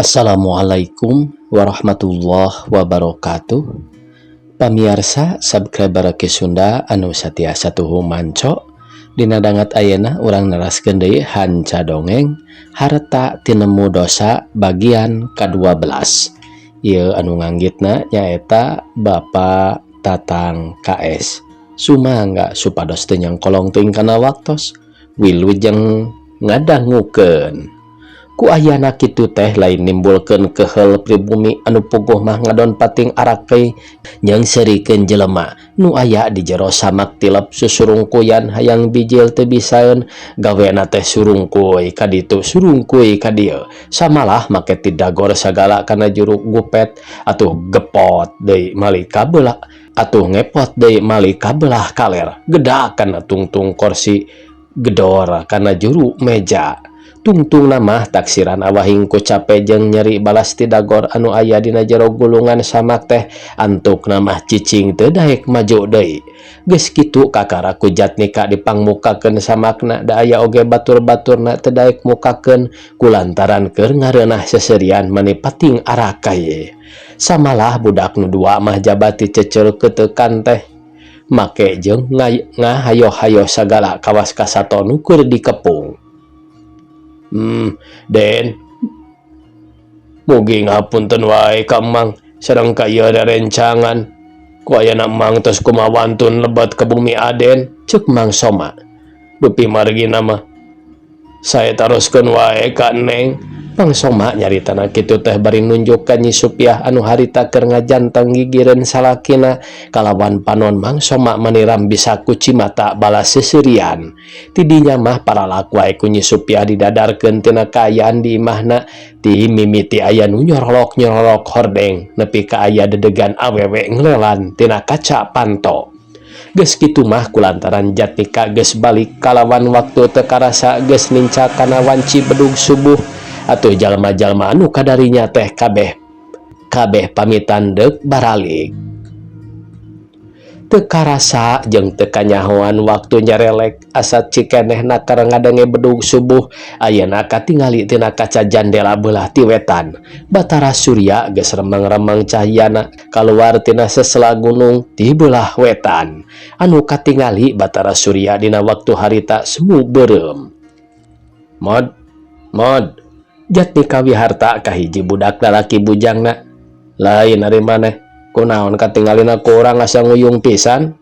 Assalamualaikum warahmatullahi wabarakatuh. Pamirsa subscriber ke Sunda anu satiasa tuhu manco dina dangat ayeuna urang neraskeun deui hanca dongeng harta tinemu dosa bagian ke-12. Ieu anu nganggitna nyaeta Bapak Tatang KS. Sumangga supados teu nyangkolong teuing kana waktos wilujeng ngadangukeun. Ku ayana kitu teh lain nimbulkeun keheul pribumi anu puguh mah ngadon pating arakei nyang serikeun jelema nu aya di jero samak tilep susurungkuyan hayang bijil teu bisaeun gawena teh surungkuy ka ditu surungkuy ka dieu samalah make ti dagor sagala kana juru gupet atuh gepot deui mali kabelah atuh ngepot deui mali kabelah kaler gedak kana tungtung kursi gedor kana juru meja tungtung namah taksiran awahing ku capek jeung nyeri balas ti dagor anu aya dina jero gulungan samak teh antuk namah cicing teu daek maju deui geus kitu kakara ku Jatnika dipangmukakeun samakna da aya oge batur-baturna teu daek mukakeun kulantaran keur ngareunah seserian mani pating arakai samalah budak nu dua mah jabati ceceul keteukan teh make jeung ngahayo-hayo sagala kawas kasatonu keur dikepung. Den mugi ngapunten wae ka Mang sareng ka ieu rerencangan ku ayana Mang tos kumawantun lebat ke bumi Aden ceuk Mang Soma dupi margina mah saya taroskeun wae ka Neng. Mang Soma nyaritana kitu teh bari nunjuk ka Nyi Supiah anu harita keur ngajanteng gigireun salakina kalawan panon Mang Soma maniram bisa ku Cimata balas seserian tidinya mah paralak wae ku Nyi Supiah didadarkeun tina kaayaan di imahna ti mimiti aya nu nyorolok-nyorolok hordeng nepi ka aya dedegan awewe nglelan tina kaca panto. Geus kitu mah kulantaran Jatnika geus balik kalawan waktu teu karasa geus nincak kana wanci bedug subuh atuh jalma-jalma anu kadarinya teh kabeh pamitan deuk baralik teu karasa jeung teu kanyahoan waktu nyarelek asa cikenehna keur ngadange bedug subuh ayeuna katingali tina kaca jandela beulah ti wetan Batara Surya geus remeng-remeng cahyana kaluar tina sesela gunung ti beulah wetan anu katingali Batara Surya dina waktu harita semu beureum. Mod Jatnika wiharta ka hiji budak lalaki bujangna. Lain ari maneh kunaon katinggalina ku urang asa nguyung pisan?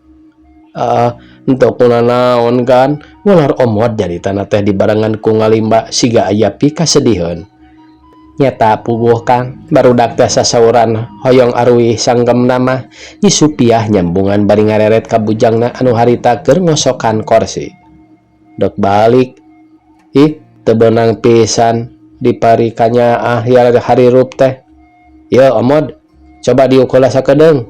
Henteu kunaon kan ular omod jaritana teh dibarengan ku ngalimba siga aya pikasediheun. Nyata puguh Kang barudak teh sasauran hoyong aruih sanggemna mah Nyi Supiah nyambungan bari ngareret ka bujangna anu harita keur ngosokan kursi. Dek balik teu beunang pisan diparikanya harirup teh. Ye omod coba diukulah sakedeung.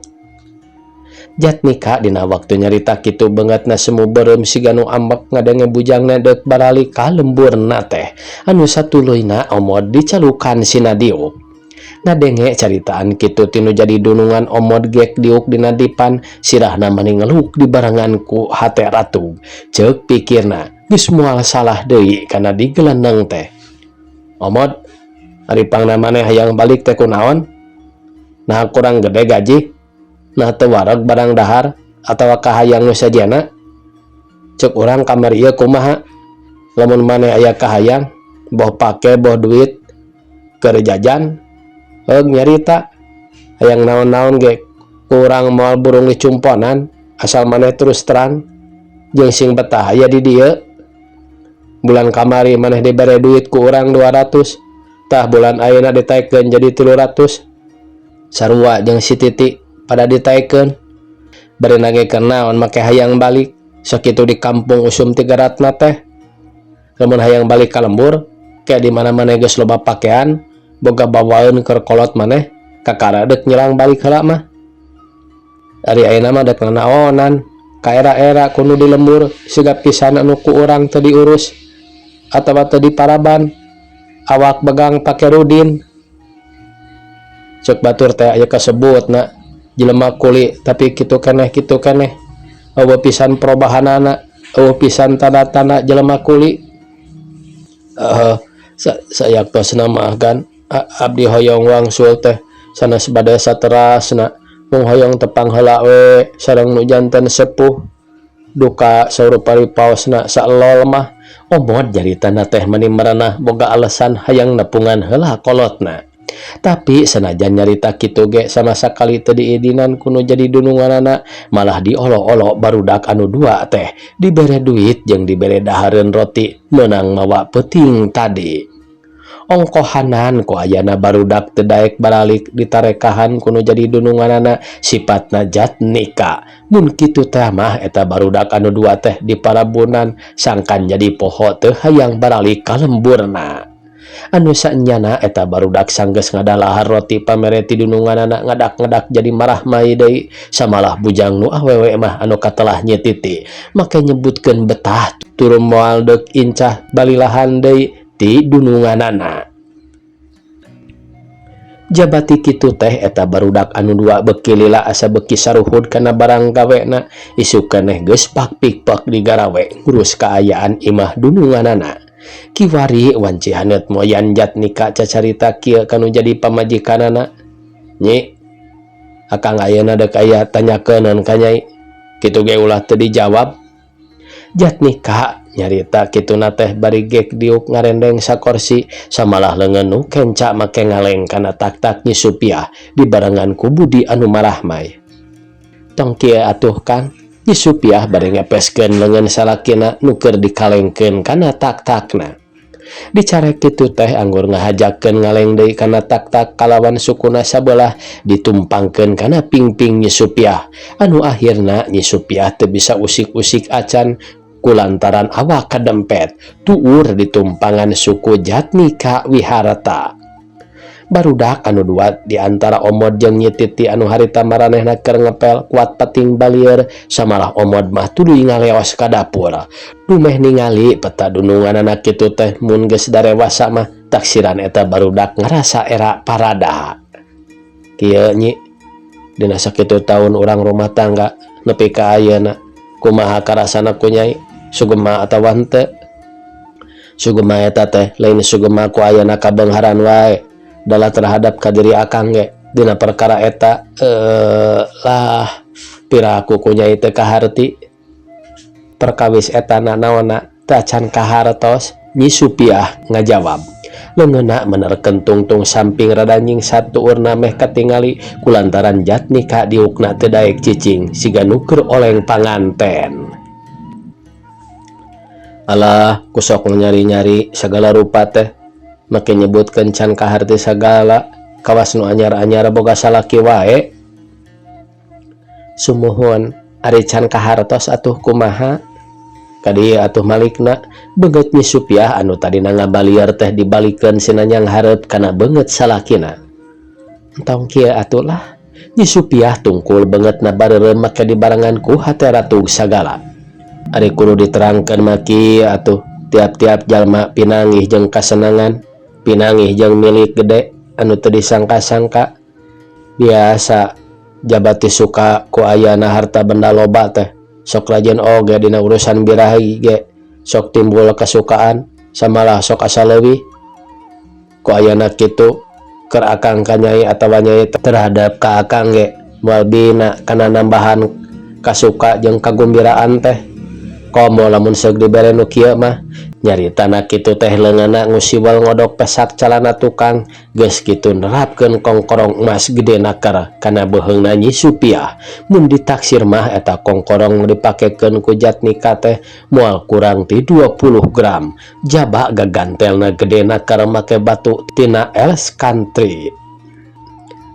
Jatnika dina waktu nyarita kitu beungeutna semu beureum siga nu ambek ngadange bujangna deuk baralik ka lemburna teh anu satuluyna omod dicalukan sinadiuk. Ngadenge caritaan kitu tinu jadi dunungan omod gek diuk dina dipan sirahna mani ngeluk di barengan ku hate ratug ceuk pikirna geus moal salah deui kana digeleneng teh. Omod ari pangna maneh hayang balik teh kunaon? Nah kurang gede gaji? Nah teu wareg barang dahar atawa kahayang nu sajana? Ceuk urang kamar ieu kumaha? Lamun maneh aya kahayang boh pake boh duit keur jajan heug nyarita hayang naon-naon ge kurang moal burung dicumponan asal maneh terus terang jeung sing betah aya di dieu. Bulan kamari maneh dibere duit ku urang 200 tah bulan ayeuna ditaekeun jadi 300 sarua jeung si Titi pada ditaekeun bari nangekeun naon make hayang balik sakitu di kampung usum 300 teh lamun hayang balik ka lembur kayak di mana-mana geus loba pakean boga bawaeun keur kolot maneh kakara deuk nyelang balik heula mah ari ayeuna mah deuk naonan ka era-era kudu di lembur siga pisan anu ku urang teu diurus atawa teu diparaban awak begang pake rudin cek batur teh aya kasebutna jelema kuli tapi kitu keneh eueuh pisan perubahanana eueuh pisan tanda-tanda jelema kuli saya tos nama kan Abdi hoyong wangsul teh sanes bade saterasna mung hoyong tepang heula we sareng nu janten sepuh duka saurupari paosna saelol mah omod jaritana teh meni merenah boga alasan hayang nepungan heula kolotna. Tapi senajan nyarita kitu ge sama sakali teu diidinan kuno jadi dununganana, malah diolo-olo barudak anu dua teh dibere duit jeung dibere dahareun roti meunang mawa peuting tadi. Ongkohanan ku ayana barudak teu daek baralik ditarekahan kuno jadi dununganana sifatna jatnika. Mun kitu teh mah eta barudak anu dua teh diparabunan sangkan jadi poho teu hayang baralik ka lemburna. Anu saenyana eta barudak sanggeus ngadalahar roti pamere ti dununganana ngadak-ngadak jadi marah mai deui samalah bujang nu awewe mah anu katelah nyetiti make nyebutkeun betah turun moal deuk incah balilahan deui ti dununganana. Jabati kitu teh eta barudak anu dua beuki lila asa beuki saruhud kana barang gawena isuk keneh geus pak-pikpak di garawe ngurus kaayaan imah dununganana. Kiwari wanci haneut moyan jatnika cacarita kieu kanu jadi pamajikanana. Nyi, akang ayeuna deuk aya tanyakeun ka Nyai. Kitu ge ulah teu dijawab. Jatnika nyarita kituna teh bari gek diuk ngarendeng sakorsi samalah leungeun nu kenca make ngaleng kana tak-tak Nyi Supiah dibarengan ku Budi anu marah mai. Tong kieu atuh Kang. Nyi Supiah bari ngepeskeun leungeun salakina nu keur dikalengkeun kana tak-takna. Dicarek kitu teh anggur ngahajakeun ngaleng deui kana tak-tak kalawan sukuna sabelah ditumpangkeun kana pingping Nyi Supiah. Anu akhirna Nyi Supiah teu bisa usik-usik acan kulantaran awak kadempet tuur ditumpangan suku Jatnika Wiharta. Barudak anu dua diantara omod jeung Nyi Titi anu harita maranehna keur ngepel kuat pating balieur samalah omod mah tuluy ngaleos ka dapur. Dumeh ningali peta dununganana kitu teh mun geus darewasa mah taksiran eta barudak ngarasa era parada. Kieu Nyi, dina sakitu taun urang rumah tangga nepi ka ayeuna kumaha karasana ku Nyai, sugema atawa henteu? Sugema eta teh lain sugema ku ayeuna kabeungharan wae. Dalah terhadap kadiri akang ge dina perkara eta lah piraku ku Nyai teu kaharti perkawis eta naonna teu acan kahartos. Nyi Supiah ngajawab leungeunna menerkeun tungtung samping rada nyingsat tuurna meh katingali kulantaran Jatnika diukna teu daek cicing siga nu keur oleng panganten. Alah kusok nyari-nyari sagala rupa teh make nyebutkeun can kaharti sagala kawas nu anyar-anyar boga salaki wae. Sumuhun ari can kahartos atuh kumaha? Kadieu atuh malikna beungeut Nyi Supiah anu tadina ngabalieur teh dibalikeun sinanyang hareup kana beungeut salakina. Entong kieu atuh lah Nyi Supiah tungkul beungeutna bareureum make dibarengan ku hate ratu sagala. Ari kudu diterangkeun mah kieu atuh tiap-tiap jalma pinanggih jeung kasenangan pinanggih jeung milik gede anu teu disangka-sangka. Biasa jabati suka ku ayana harta benda loba teh sok rajin oge dina urusan birahi ge sok timbul kasukaan samalah sok asa leuwih. Ku ayana kitu keur akang ka Nyai atawa Nyai terhadap ka akang ge moal bina kana nambahan kasuka jeung kagumbiraan teh. Komo lamun seug dibere nu kieu mah nyaritana kitu teh leungeunna ngusiwel ngodok pesak calana tukang geus kitu nerapkeun kongkorong emas gedena keur kana beuheungna Nyi Supiah. Mun ditaksir mah eta kongkorong dipakekeun ku Jatnika teh moal kurang ti 20 gram. Jaba gagantelna gedena keur make batu tina Els Country.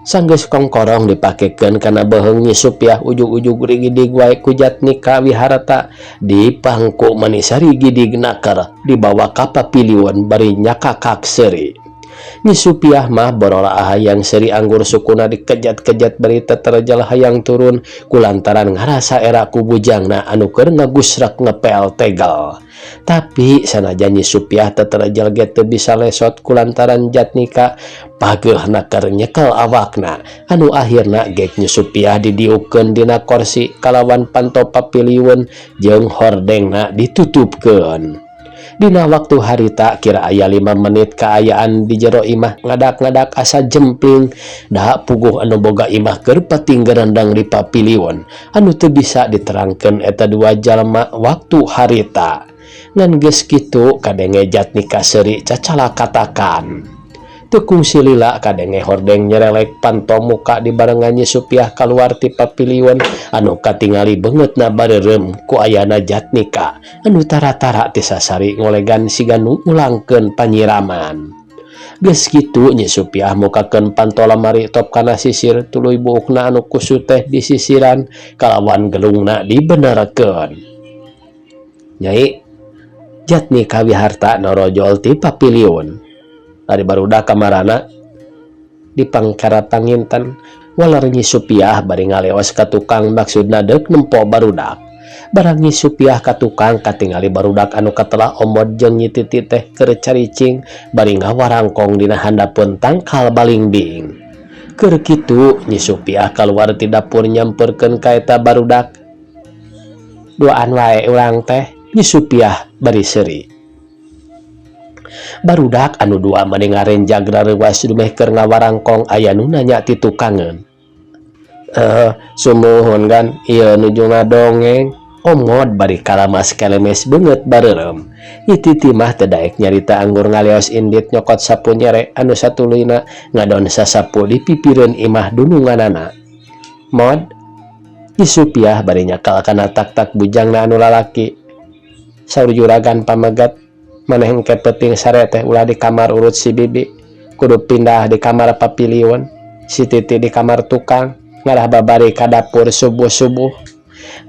Sanggeus kongkorong dipakekeun kana beuheung Nyi Supiah ujug-ujug rigidig wae ku Jatnika Wiharta dipangku manisari gidigna keur dibawa ka papiliun bari nyakakak seuri. Nyi Supiah mah borola hayang seuri anggur sukuna dikejat-kejat bari teterjal hayang turun kulantaran ngarasa era ku bujangna anu keur ngagusrek ngepel tegel. Tapi sanajan Nyi Supiah teterjal ge teu bisa lesot kulantaran Jatnika pageulna keur nyekel awakna. Anu akhirna gek Nyi Supiah didiukeun dina kursi kalawan panto papiliun jeung hordengna ditutupkeun. Dina waktu harita kira aya 5 menit kaayaan di jero imah ngadak-ngadak asa jempling da puguh anu boga imah keur pating gerendang di papiliun anu teu bisa diterangkeun eta dua jalma waktu harita. Ngan geus kitu kadenge Jatnika seuri cacala katakan. Tekung silila kadenge hordeng nyerelek panto muka di barengan Nyi Supiah kaluar ti papiliun anu katingali beungeutna bareureum ku ayana Jatnika anu tara-tara ti sasari ngolegan siga nu ulangkeun panyiraman. Geus kitu Nyi Supiah mukakeun panto lamari top kana sisir tuluy buukna anu kusu teh di sisiran kalawan gelungna dibenerkeun. Nyai, Jatnika wiharta norojol ti papiliun. Ari barudak kamarana di pangkara panginten walar Nyi Supiah bari ngaleos ka tukang maksudna deuk nempo barudak. Barang Nyi Supiah ka tukang katingali barudak anu katelah omod jeung Nyi Titi teh keur caricing bari ngawarangkong dina handapun tangkal balingding. Keur kitu Nyi Supiah kaluar ti dapur nyamperkeun ka eta barudak. Duaan wae urang teh, Nyi Supiah bari seuri. Barudak anu dua mani ngarenjag rareuwas dumeh keur ngawarangkong aya nu nanya ti tukangeun. Sumuhun kan, ieu nuju ngadongeng. Omod bari kalamas kelemes beungeut bareureum. Nyi Titi mah teu daek nyarita anggur ngaleos indit nyokot sapu nyere anu satuluyna ngadon sasapu di pipireun imah dununganana. Mod, Nyi Supiah bari nyakal kana tak-tak bujangna anu lalaki. Saur juragan pamegat, maneh engke peuting sare teh ulah di kamar urut si bibi, kudu pindah di kamar papiliun, si Titi di kamar tukang, ngadah babari ka dapur subuh-subuh.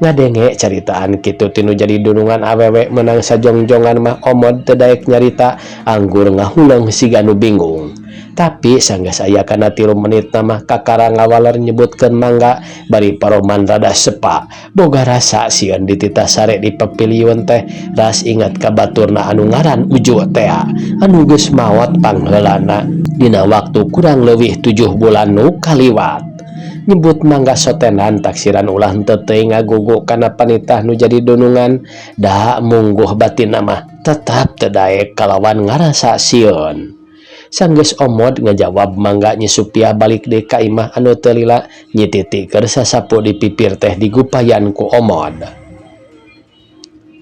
Ngadenge caritaan kitu tinu jadi dunungan awewe menang sajongjongan mah omod teu daek nyarita anggur ngahuleung siga nu bingung. Tapi sanggeus aya kana 3 menit mah kakara ngawaler nyebutkeun mangga bari paroman rada sepa boga rasa sieun dititah sare di papiliun teh ras ingat ka baturna anu ngaran Uju teh anu geus maot pangheulana dina waktu kurang leuwih 7 bulan nu kaliwat. Nyebut mangga sotenan taksiran ulah henteu teuing ngagugu kana panitah nu jadi dunungan da mungguh batinna mah tetap teu daek kalawan ngarasa sieun. Sanggeus omod ngajawab mangga Nyi Supiah balik deui ka imah anu teu lila, Nyi Titi keur sasapu di pipir teh digupayan ku omod.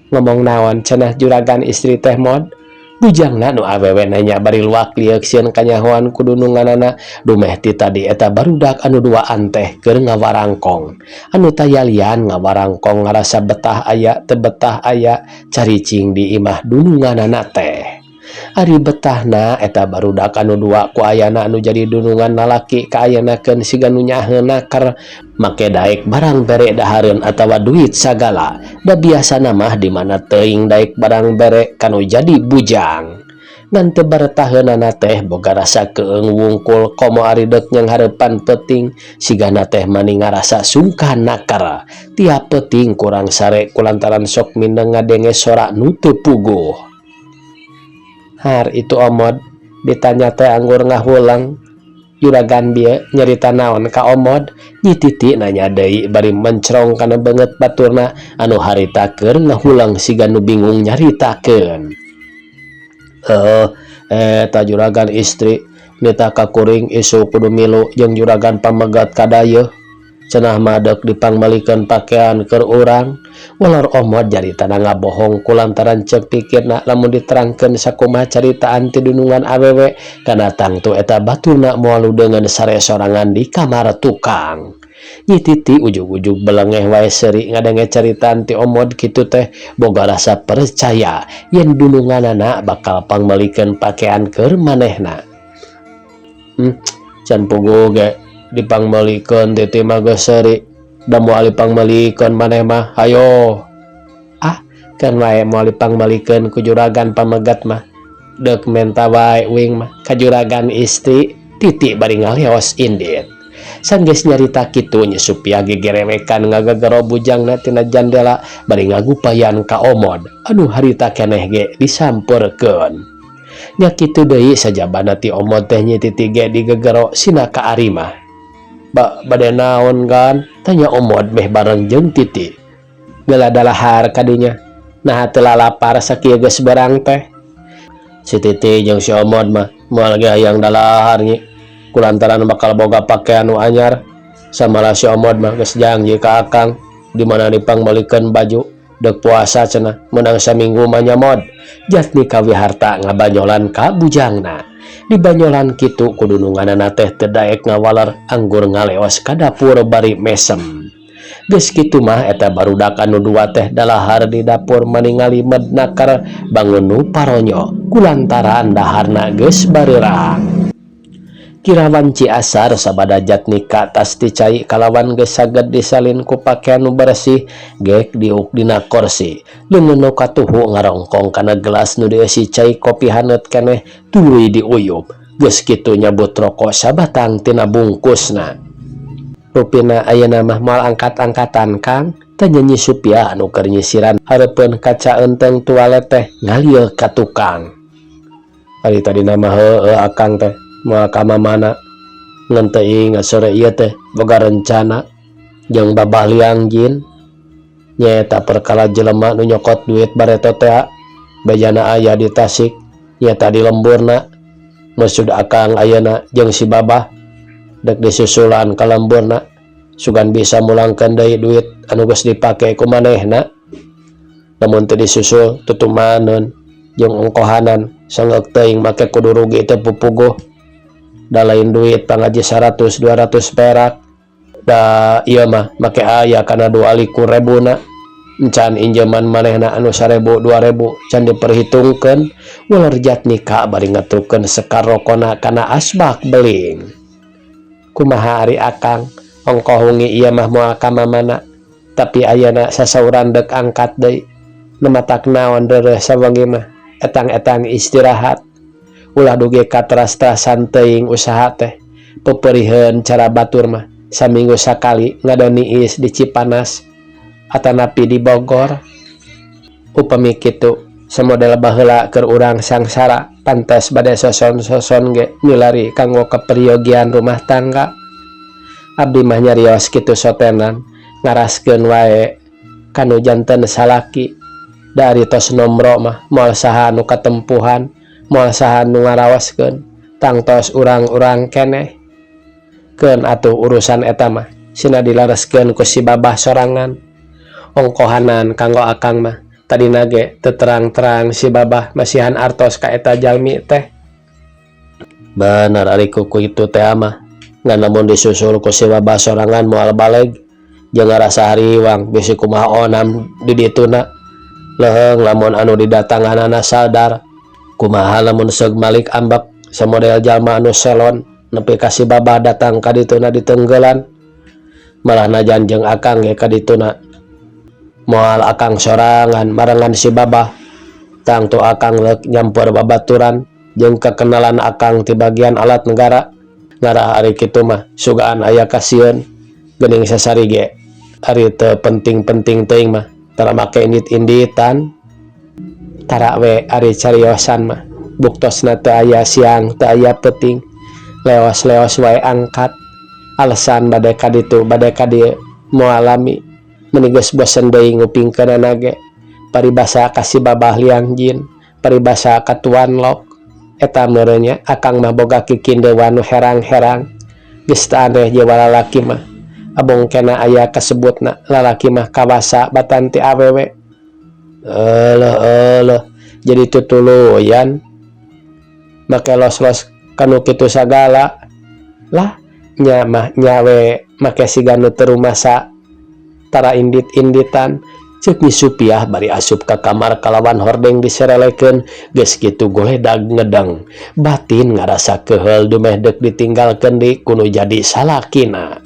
Ngomong naon cenah juragan istri teh mod? Bujangna nu awewe nanya bari luak liek sieun kanyahoan ku dununganana dumeh ti tadi eta barudak anu duaan teh keur ngawarangkong. Anu tayalian ngawarangkong ngarasa betah aya teu betah aya caricing di imah dununganana teh. Ari betahna eta barudak anu dua ku ayana anu jadi dunungan lalaki kaayanakeun siga nu nyaheuna keur make daek barang bere dahareun atawa duit sagala. Da biasana mah di mana teuing daek barang bere kanu jadi bujang. Ngan teu baretaheunana teh boga rasa keung wungkul komo ari deuk nyang hareupan peuting sigana teh mani ngarasa sungkan nakar. Tiap peuting kurang sare kulantaran sok mindeng ngadenge sora nu teu puguh. Har itu omod ditanya teh anggur ngahulang juragan bieu nyarita naon ka omod. Nyi Titi nanya deui bari mencrong kana beungeut baturna anu harita keur ngahulang siga nu bingung nyaritakeun. Eta juragan istri nita ka kuring isu kudu milu jeung juragan pamegat kadayeuh cenah madeg dipangmalikeun pakean keur urang. Walar omod jaritana ngabohong kulantaran ceuk pikirna lamun diterangkeun sakumaha caritaan ti dunungan awewe kana tangtu eta baturna moal ludeungeun sare sorangan di kamar tukang. Nyi Titi ujug-ujug belengeh wae seuri ngadenge caritaan ti omod kitu teh boga rasa percaya yen dununganana bakal pangmalikeun pakean keur manehna. Can puguh ge dipangmalikeun Titi mah geus seuri. Da moal dipangmalikeun maneh mah hayo. Kan wae moal dipangmalikeun ku juragan pamegat mah deuk menta wae uing mah ka juragan istri. Titi bari ngaleos indit. Sanggeus nyarita kitu Nyi Supiah gegerewekan ngagegero bujangna tina jandela bari ngagupayan ka omod anu harita keneh ge disampeurkeun. Nya kitu deui sajabana ti omod teh Nyi Titi ge digegero sina ka ari mah. Bade naon kan? Tanya omod meh bareng jeung Titi. Geula dalahar kadinya. nah telah lapar sakieu geus berang teh. Si Titi jeung si Omod mah moal ge hayang dalahar nyi kulantaran bakal boga pakaian nu anyar. Samalah si Omod mah geus janji ka akang di mana dipangbalikeun baju deuk puasa cenah menang saminggu mah nya Mod. Jatni Kawiharta ngabanyolan ka bujangna. Di banyolan kitu kudu nunganana teh teu daek ngawaler anggur ngaleos ka dapur bari mesem. Geus kitu mah eta barudak anu dua teh dalahar di dapur meningali mednakar bangun nu paronyo kulantaran daharna geus bareurang. Kirawan Ciasar sabada Jatni ka tas ti cai kalawan geus saged disalin ku pakaian nu bersih gek diuk dina kursi. Leungeun nu katuhu ngarongkong kana gelas nu dieusi cai kopi haneut keneh tuluy diuyup. Geus kitu nyabut rokok sabatang tina bungkusna. Rupina ayeuna mah moal angkat-angkatan Kang, teh nyanyi Supia anu keur nyisiran hareupeun kaca enteng tualet teh ngalieu ka tukang. Ari tadina mah heueuh akang teh moal ka mamana ngan teuing sore ieu teh boga rencana jeung Babah Liang Jin nyaeta perkara jelema nu nyokot duit bareto teh bejana aya di Tasik nyaeta di lemburna. Maksud akang ayeuna jeung si Babah dek disusulan ka lemburna sugan bisa mulangkeun deui duit anu geus dipake ku manehna. Lamun teu disusul tutumaneun jeung ongkohanan sanggeuk teuing make kudu rugi teu pupuguh. Da lain duit pangaji 100-200 perak. Da ieu mah make aya kana 20.000 na. Encan injeman manehna anu 1.000-2.000 can diperhitungkeun. Ular Jatni ka bari ngatrukeun sekar rokona kana asbak beling. Kumaha ari akang ongkoh hungi ieu mah moal ka mamana tapi ayeuna sasauran dek angkat deui nematak naon deureuh sawengi mah etang-etang istirahat ulah dugi katras-trasan teuing usaha teh pepeuriheun cara batur mah saminggu sakali ngadoni is di Cipanas atanapi di Bogor. Upami kitu samodel baheula keur urang sangsara pantes bade soson-soson ge milari kanggo keperyogian rumah tangga. Abdi mah nyarios kitu sotenan ngaraskeun wae kanu janten salaki dari tos nomro mah moal saha nu katempuhan moal saha nu ngaraoskeun tangtos urang-urang keneh. Keun atuh urusan eta mah sina dilareskeun ku si Babah sorangan. Ongkohanan kanggo akang mah tadina ge teu terang-terang si Babah masihan artos ka eta jalmi teh. Bener ari kuku itu teh mah ngan lamun disusul ku si Babah sorangan moal baleg jeung ngarasa hariwang bisi kumaha onam di dituna. Leheung lamun anu didatanganana sadar kumaha lamun seug malik ambek samodel jalma anu selon nepi ka si Babah datang ka dituna diteunggelan. Malah najan jeung akang ge ka dituna moal akang sorangan marangan si Babah tangtu akang leuk nyamper babaturan jeung kekenalan akang ti bagian alat negara. Ngarah ari kitu mah sugaan aya kasieun geuning sasarige ari teu penting-penting teuing mah tara make indit-inditan tara we ari cariosan mah buktosna teu aya siang teu aya peuting leos-leos wae angkat alasan bade ka ditu bade ka dieu moal lami meuni geus bosen deui ngupingkeunana ge paribasa ka si Babah Liang Jin paribasa ka Tuan Lok. Eta merenya akang mah boga kikindewan nu herang-herang geus teu aneh jiwa lalaki mah abong kena aya kasebutna lalaki mah kawasa batan ti awewe. Eleuh jadi tutuluyan make los-los kanu kitu sagala lah nya mah nyawe make siga nu teu rumasa tara indit-inditan. Ceuk Nyi Supiah bari asup ka kamar kalawan hordeng diserelekeun geus kitu goledag ngedeng batin ngarasa keheul dumeh deuk ditinggalkeun deui kudu jadi salakina.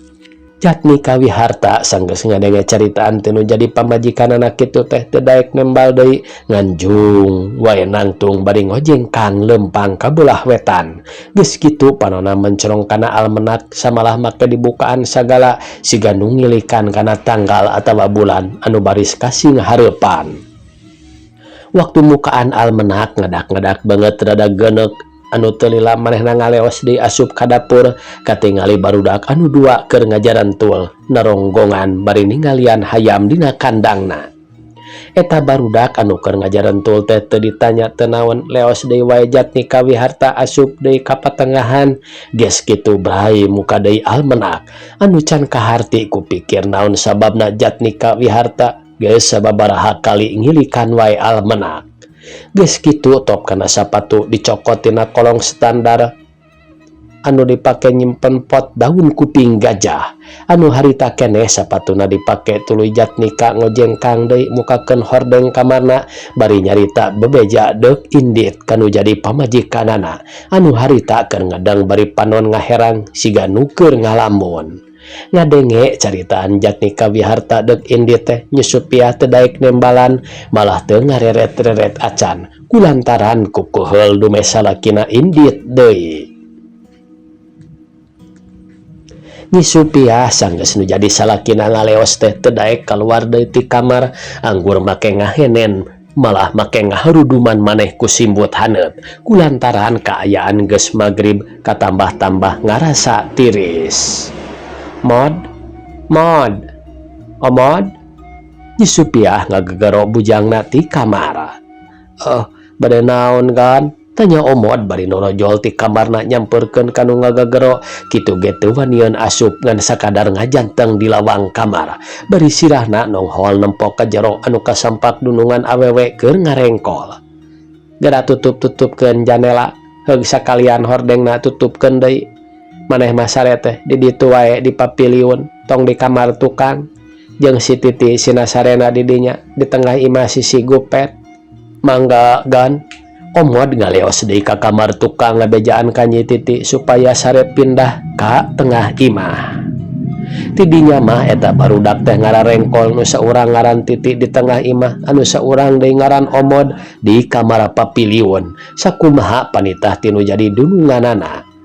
Jatni Kawiharta sanggeus ngadenge caritaan teu nu jadi pamajikanana kitu teh teu daek nembal deui nganjung wae nangtung bari ngojeng kang lempang ka beulah wetan. Geus kitu panonna mencerong kana almenak samalah make dibukaan sagala siga nu ngilikan kana tanggal atawa bulan anu baris kasih ngahareupan. Waktu mukaan almenak ngadak-ngadak banget rada geuneuk anu teu lila manehna ngaleos deui asup ka dapur katingali barudak anu dua keur ngajaran tul naronggongan bari ninggalian hayam dina kandangna. Eta barudak anu keur ngajarentul teh teu ditanya teu naon, leos deui wae Jatni Kawiharta asup deui ka patengahan. Geus kitu brai muka deui Almenak anu can kaharti ku pikir naon sababna Jatni Kawiharta geus sababaraha kali ngilikan wae Almenak. Geus kitu top kana sapatu dicokot tina kolong standar anu dipake nyimpen pot daun kuping gajah. Anu harita keneh sapatuna dipake tuluy Jatnika ngojengkang deui mukakeun hordeng kamarna bari nyarita bebeja deuk indit kanu jadi pamajikanana anu harita keur ngadang bari panon ngaherang siga nu keur ngalamun. Ngadenge caritaan Jatni Kawiharta deuk indit teh nyusup piah teu daek nembalan malah teu ngareret-reret acan kulantaran kukuheul dume salakina indit deui. Nyisupiah sanggeus nu jadi salakina ngaleos teh teu daek kaluar deui ti kamar anggur make ngahenen malah make ngaharuduman maneh ku simbut haneut kulantaran kaayaan geus magrib katambah-tambah ngarasa tiris. Mod Omod Nyisupiah ngagegero bujangna ti kamar. Bade naon gan? Tanya Omod bari norojol ti kamarna nyamperkeun kanu ngagagero kitu ge teu wanian asup ngan sakadar ngajanteng di lawang kamar bari sirahna nonghol nempok ka jero anu kasampak dunungan awewe keur ngarengkol. Gada tutup-tutupkeun jandela heug sakalian hordengna tutupkeun deui. Maneh mah sare teh di ditu wae di papiliun tong di kamar tukang jeung si Titi sina sarena di dinya di tengah imah sisi gupet. Mangga gan. Omod ngaleos deui ka kamar tukang ngabejaan ka Nyi Titi supaya sare pindah ka tengah imah. Tidinya mah eta barudak teh ngararengkol nu saurang ngaran Titi di tengah imah anu saurang deui ngaran Omod di kamar papiliun sakumaha panitah tinu jadi dununganana.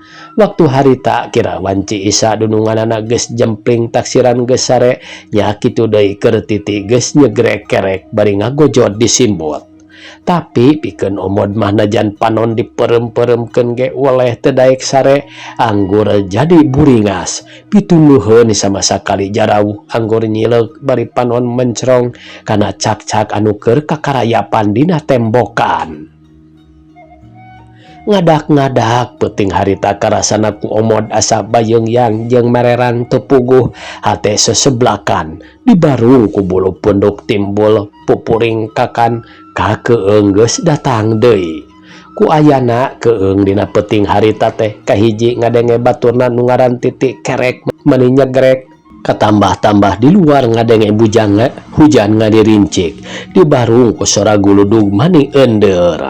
Waktu harita kira wanci isa dununganana geus jempling taksiran geus sare nya kitu deui keur Titi geus nyegrek kerek bari ngagojod disimbut. Tapi pikeun Omod mah najan panon diperem-peremkeun ge oleh teu daek sare anggur jadi buringas pituluheun sama sakali jarauh anggur nyileuk bari panon mencrong kana cak-cak anu keur kakarayapan dina tembokan. Ngadak-ngadak peuting harita karasana ku Omod asa bayeung-yang jeung mererang teu puguh hate seseblakan dibarung ku bulu punduk timbul pupuring kakan ka keung geus datang deui. Ku ayana keung dina peuting harita teh kahiji ngadenge baturna nu ngaran Titi kerek meuni nyegrek katambah-tambah di luar ngadenge bujang hujan ngadirincik dibarung ku sora guludug mani ender.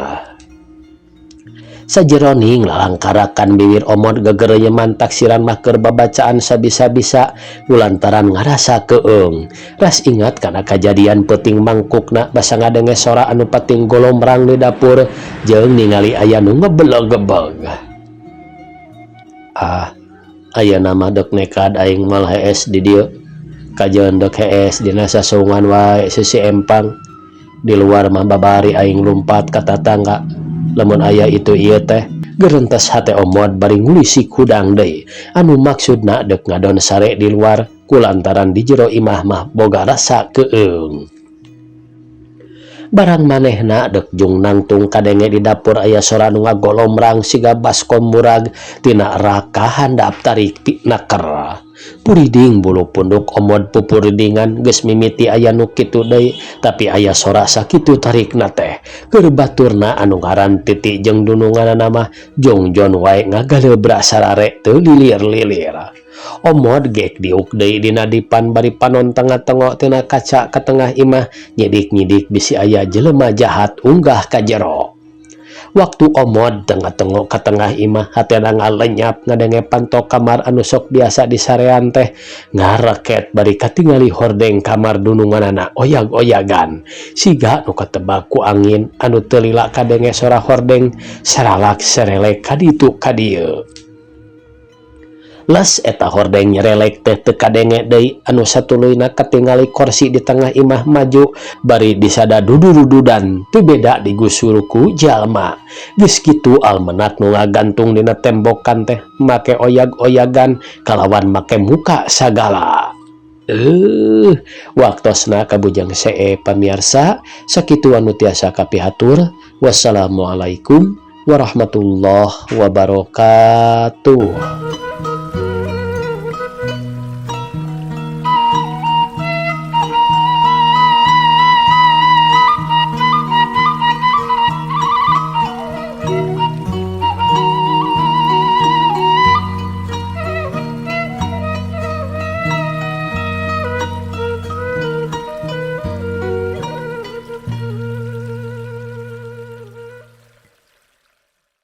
Sajeroning lalangkarakan bibir Omod gegereyeman taksiran mah keur babacaan sabisa-bisa kulantaran ngarasa keung. Ras ingat kana kajadian peuting mangkukna basa ngadenge sora anu pating golomrang di dapur jeung ningali aya nu ngebeleg-gebeg. Ayeuna mah dek nekad aing mal hees di dieu. Kajeun dek hees dina sasungan wae sisi empang. Di luar mah babari aing lumpat ka tatangga. Lamun aya itu ieu teh gerentas hate Omod bari ngulisik hudang deui anu maksudna dek ngadon sare di luar kulantaran di jero imah mah boga rasa keung. Barang manehna dek jung nangtung kadenge di dapur aya sora nu ngagolomrang siga baskom murag tina raka handap tarik ti naker. Puriding bulu punduk Omod pupuridingan geus mimiti aya nu kitu deui tapi aya sora sakitu tarikna teh keur baturna anu ngaran Titi jeung dununganna mah jongjon wae ngagalebra sarare teu lilir-lilir. Omod gek diuk deui dina dipan bari panon tengah-tengok tina kaca ka tengah imah nyidik-nyidik bisi aya jelema jahat unggah ka jero. Waktu Omod tengah-tengok ka tengah imah hatena ngalenyap ngadenge pantok kamar anu sok biasa disarean teh ngareket bari katingali hordeng kamar dununganana oyag-oyagan siga nu katebak ku angin anu teu lila kadenge sora hordeng saralak serelek kaditu kadieu. Les eta hordeng nyerelek teh teu kadenge deui anu satuluyna katingali kursi di tengah imah maju bari disada dudu-dududan teu beda digusur ku jalma. Geus kitu Almenak nu ngagantung dina tembokan teh make oyag-oyagan kalawan make muka sagala. Waktosna ka bujang see pamirsa, sakitu anu tiasa kapihatur. Wassalamualaikum warahmatullahi wabarakatuh.